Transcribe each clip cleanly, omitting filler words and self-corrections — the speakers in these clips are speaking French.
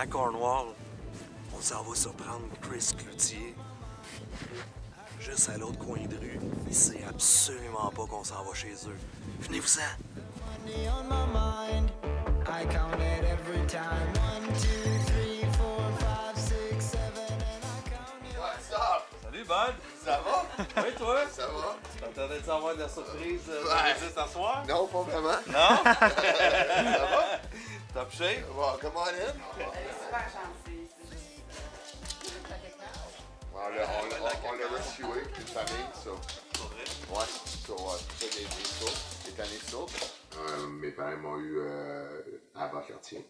à Cornwall, on s'en va surprendre Chris Cloutier. Juste à l'autre coin de rue, il sait absolument pas qu'on s'en va chez eux. Venez-vous-en! Salut, Bud! Ça va? Oui, toi? Ça va? T'attendais de savoir de la surprise de ce soir? Non, pas vraiment. Non? Ça va? Top shape? Well, come on in. Elle est super gentille, c'est juste. On l'a rescué, une famille, ça. Ouais, ça, ça, des sources, des années de sources. Mes parents m'ont eu à Bas-Cartier.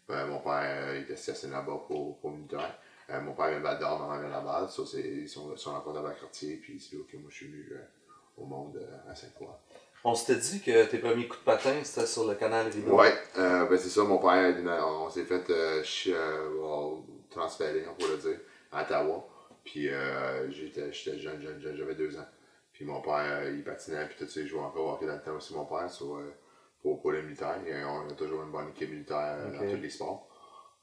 Mon père il était stationné là-bas pour militaire. Mon père vient de Val-d'Or, ma mère vient de Laval. Ça, ils sont encore dans Bas-Cartier, puis c'est là que moi je suis venu au monde à Sainte-Croix. On s'était dit que tes premiers coups de patin, c'était sur le canal Rideau. Ouais, c'est ça, mon père, on s'est fait transférer, on pourrait le dire, à Ottawa. Puis j'étais jeune, j'avais 2 ans. Puis mon père, il patinait, puis tout ça, il jouait encore au hockey dans le temps aussi, mon père, pour les militaires. Et on a toujours une bonne équipe militaire dans tous les sports.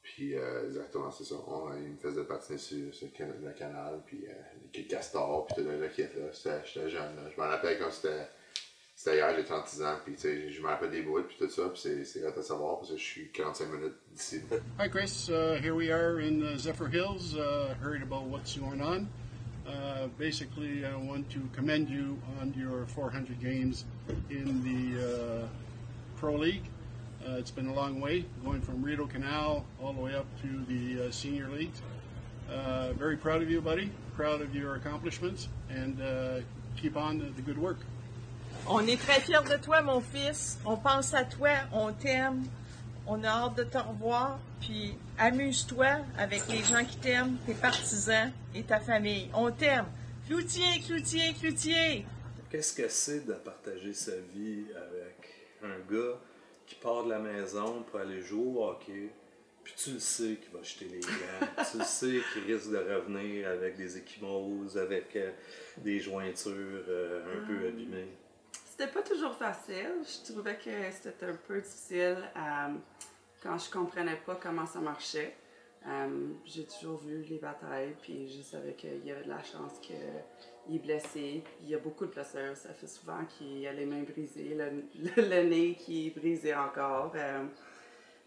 Puis exactement, c'est ça. Il me faisait patiner sur le canal, puis les castors, puis tout le kit, là. J'étais jeune, là. Je m'en rappelle comme c'était hier, j'ai 36 ans, puis je me rappelle des bouts, puis tout ça, puis c'est hâte à savoir, parce que je suis 45 minutes d'ici. Hi Chris, here we are in Zephyr Hills, heard about what's going on. Basically, I want to commend you on your 400 games in the Pro League. It's been a long way, going from Rideau Canal all the way up to the senior leagues. Very proud of you, buddy. Proud of your accomplishments, and keep on the good work. On est très fiers de toi, mon fils. On pense à toi, on t'aime. On a hâte de te revoir. Puis amuse-toi avec les gens qui t'aiment, tes partisans et ta famille. On t'aime. Cloutier, Cloutier, Cloutier! Qu'est-ce que c'est de partager sa vie avec un gars qui part de la maison pour aller jouer au hockey, puis tu le sais qu'il va jeter les gants, tu le sais qu'il risque de revenir avec des échymoses, avec des jointures un peu abîmées? C'était pas toujours facile. Je trouvais que c'était un peu difficile quand je comprenais pas comment ça marchait. J'ai toujours vu les batailles, puis je savais qu'il y avait de la chance qu'il est blessé. Il y a beaucoup de blessures. Ça fait souvent qu'il a les mains brisées, le nez qui est brisé encore.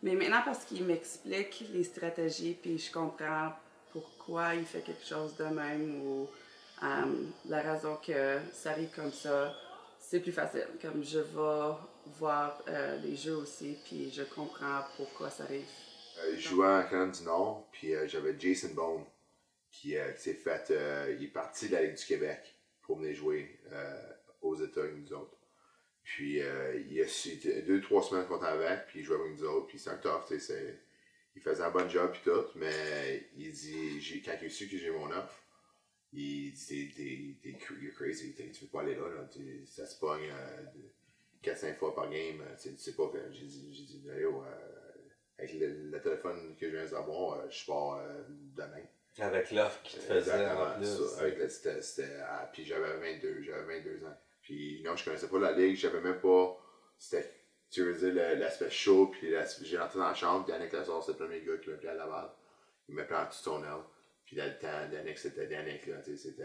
Mais maintenant, parce qu'il m'explique les stratégies, puis je comprends pourquoi il fait quelque chose de même, ou la raison que ça arrive comme ça, c'est plus facile. Comme je vais voir les jeux aussi, puis je comprends pourquoi ça arrive. Je jouais en Canada du Nord, puis j'avais Jason Bone qui s'est fait. Il est parti de la Ligue du Québec pour venir jouer aux États avec nous autres. Puis il a su 2-3 semaines qu'on était avec, puis il jouait avec nous autres, puis c'est un tough, tu sais. Il faisait un bon job, puis tout, mais il dit, quand il a su que j'ai mon offre, il dit, you're crazy, tu peux pas aller là, ça se pogne 4-5 fois par game, tu sais pas que j'ai dit, avec le téléphone que je viens d'avoir, je pars demain. Avec l'offre qui te faisait en plus. Ça, puis j'avais 22 ans. Puis non, je connaissais pas la ligue, je savais même pas, c'était, tu veux dire, l'aspect chaud, puis j'ai rentré dans la chambre, puis Yannick Lassard, c'était le premier gars qui m'a pris à Laval. Il m'a pris en dessous de son aile. Puis dans le temps, Yannick, c'était Yannick, là, c'était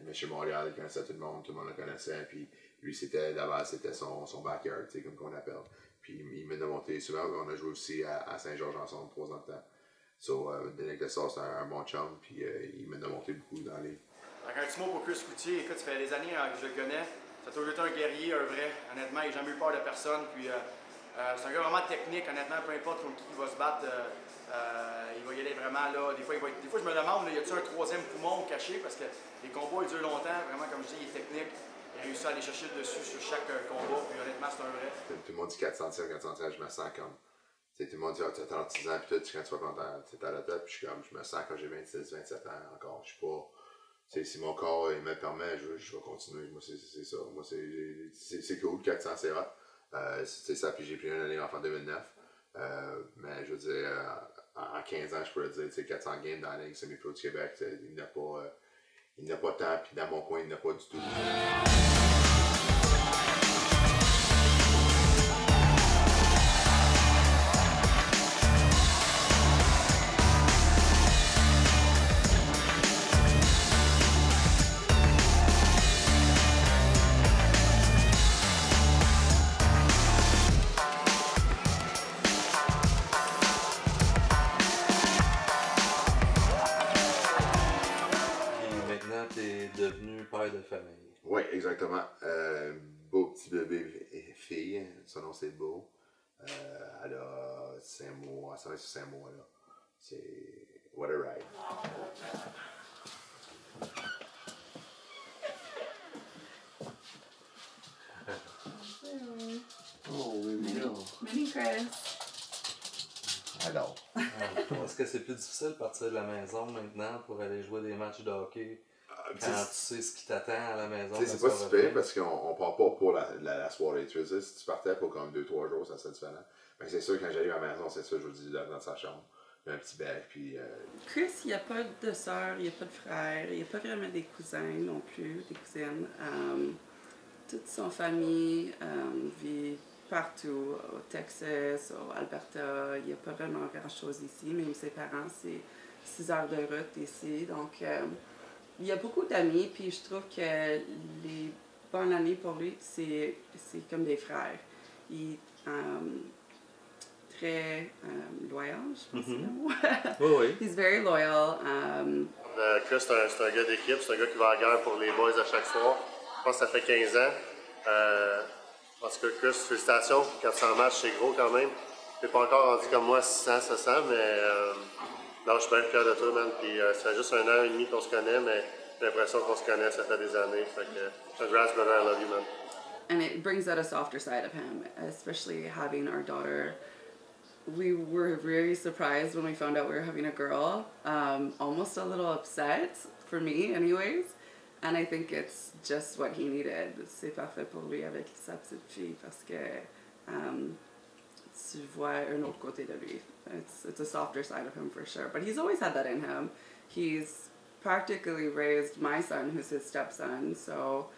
M. Montréal, il connaissait tout le monde le connaissait, puis lui, c'était Laval, c'était son backyard, comme qu'on appelle. Puis il m'a monté souvent, on a joué aussi à Saint-Georges ensemble 3 ans de temps. So, Yannick Lassard, c'est un bon chum, puis il m'a monté beaucoup dans les... Donc, un petit mot pour Chris Cloutier. Écoute, ça fait des années que je le connais. Ça a toujours été un guerrier, un vrai. Honnêtement, il n'a jamais eu peur de personne. Puis, c'est un gars vraiment technique, honnêtement, peu importe contre qui il va se battre. Il va y aller vraiment là. Des fois, je me demande, y a-t-il un 3e poumon caché? Parce que les combats, ils durent longtemps. Vraiment, comme je dis, il est technique. Il a réussi à aller chercher le dessus sur chaque combat. Puis, honnêtement, c'est un vrai. Tout le monde dit 4 cm, je me sens comme. Tout le monde dit, tu as 36 ans, puis tout, quand tu vas quand tu es à la tête, puis je me sens quand j'ai 26, 27 ans encore. Je suis pas. Si mon corps il me le permet, je vais continuer. Moi, c'est ça. Moi, c'est cool. 400, c'est hot. C'est ça. Puis j'ai pris une année en 2009. Mais je veux dire, en 15 ans, je pourrais dire, 400 games dans la Ligue semi-pro du Québec, il n'a pas tant. Puis dans mon coin, il n'a pas du tout. père de famille. Oui, exactement. Beau petit bébé fille, son nom c'est Beau. Elle a 5 mois, ça va être 5 mois là. C'est what a ride. Oh oui, non. Mini Chris. Alors. Est-ce que c'est plus difficile de partir de la maison maintenant pour aller jouer des matchs de hockey quand tu sais ce qui t'attend à la maison? C'est pas super parce qu'on part pas pour la soirée. Tu sais, si tu partais pour comme 2-3 jours, ça serait différent. Mais c'est sûr, quand j'arrive à la maison, c'est ça, je vous dis, dans sa chambre. Il y a un petit bec, puis... Chris, il n'y a pas de sœur, il n'y a pas de frère, il n'y a pas vraiment des cousins non plus, des cousines. Toute son famille vit partout, au Texas, au Alberta. Il n'y a pas vraiment grand-chose ici, même ses parents, c'est 6 heures de route ici. Donc, il y a beaucoup d'amis, puis je trouve que les bonnes années pour lui, c'est comme des frères. Il très loyal, je pense. Oui. He's very loyal. Chris, c'est un gars d'équipe, c'est un gars qui va à la guerre pour les boys à chaque soir. Je pense que ça fait 15 ans. Parce que Chris, félicitations, 400 matchs, c'est gros quand même. T'es pas encore rendu comme moi 600, 700, mais non, je suis bien fier de toi, man. Puis ça fait juste 1 an et demi qu'on se connaît, mais j'ai l'impression qu'on se connaît, ça fait des années. Fait que, congrats, brother, I love you, man. And it brings out a softer side of him, especially having our daughter. We were very surprised when we found out we were having a girl, almost a little upset, for me anyways. And I think it's just what he needed. C'est parfait pour lui avec sa petite fille parce que tu vois un autre côté de lui. It's a softer side of him for sure. But he's always had that in him. He's practically raised my son, who's his stepson. So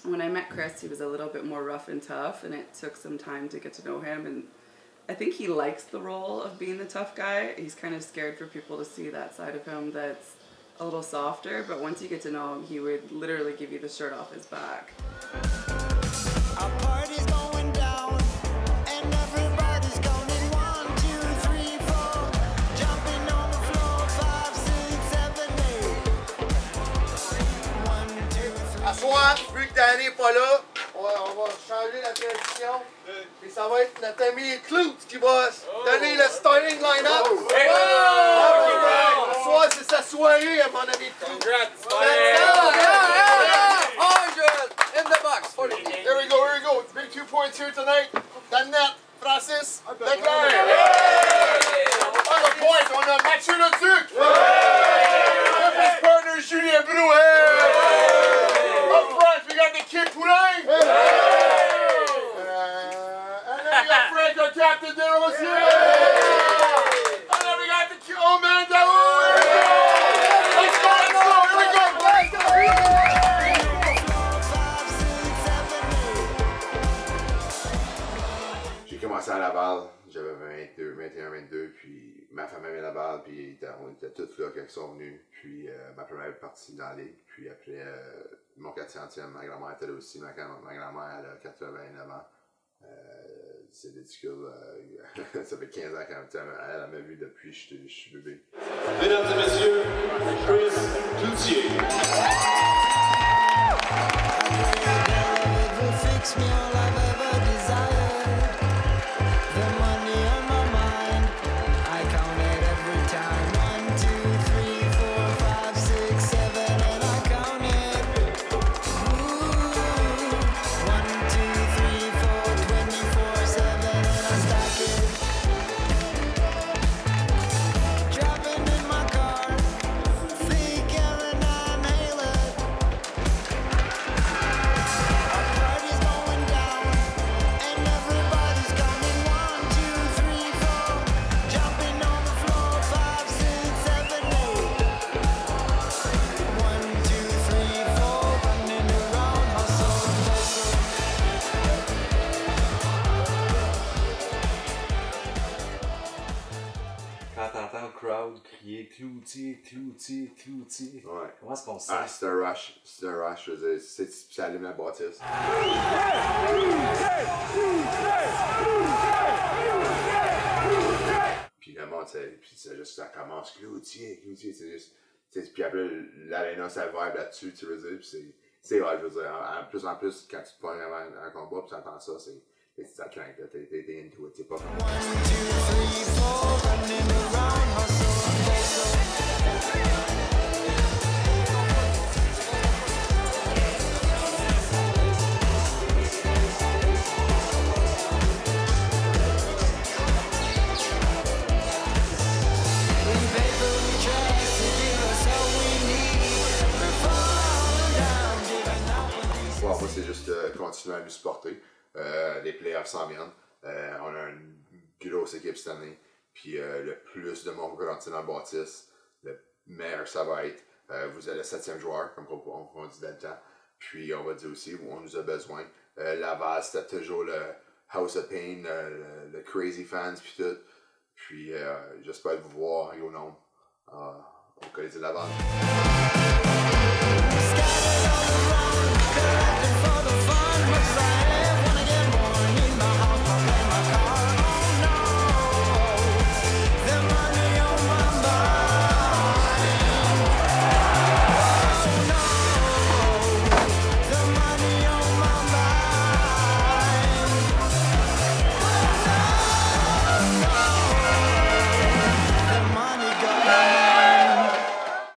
when I met Chris, he was a little bit more rough and tough, and it took some time to get to know him. And I think he likes the role of being the tough guy. He's kind of scared for people to see that side of him that's a little softer, but once you get to know him, he would literally give you the shirt off his back. Our party's going down, and everybody's going 1, 2, 3, 4, jumping on the floor, 5, 6, 7, 8. 1, 2, 3. À soir, vu que Danny n'est pas là, on va changer la tradition. Et ça va être notre ami Clout qui va donner le starting line-up. Ce soir, c'est sa soirée, mon ami Clout. Congrats! 100 in the box. There we go. Big 2 points here tonight. Danette, Francis, Leclerc. On the point, on a Mathieu Leduc. His partner, Julien Brouet. Up front, we got the kid Poulain. And then we got Frank, our captain, there was here. And then we got the old man, Daoud. Let's go, here we go. J'ai commencé à Laval, j'avais 21, 22, puis ma famille à Laval, puis on était tous là quand ils sont venus. Puis ma première partie dans la ligue, puis après mon 400e, ma grand-mère était là aussi, ma grand-mère elle a 89 ans. C'est ridicule, ça fait 15 ans qu'elle m'a vu depuis que je suis bébé. Mesdames et messieurs, Chris Cloutier. Cloutier. Ouais. Comment est-ce qu'on sait? Ah, c'est un rush, je veux dire, ça allume la bâtisse. Puis le monde, puis c'est juste ça commence, Cloutier, c'est juste, Puis après, l'aréna, ça vibe là-dessus, tu veux dire. Puis c'est vrai, je veux dire. En plus, quand tu te pognes avant un combat, puis tu entends ça, ça craint, t'es into it, c'est pas comme... Moi, c'est juste continuer à nous supporter. Les playoffs s'en viennent. On a une grosse équipe cette année. Puis le plus de monde va rentrer dans le bâtisse, le meilleur ça va être. Vous êtes le 7e joueur, comme on dit dans le temps. Puis on va dire aussi, on nous a besoin. Laval, c'était toujours le House of Pain, le Crazy Fans, puis tout. Puis j'espère vous voir au nombre au Colisée de Laval.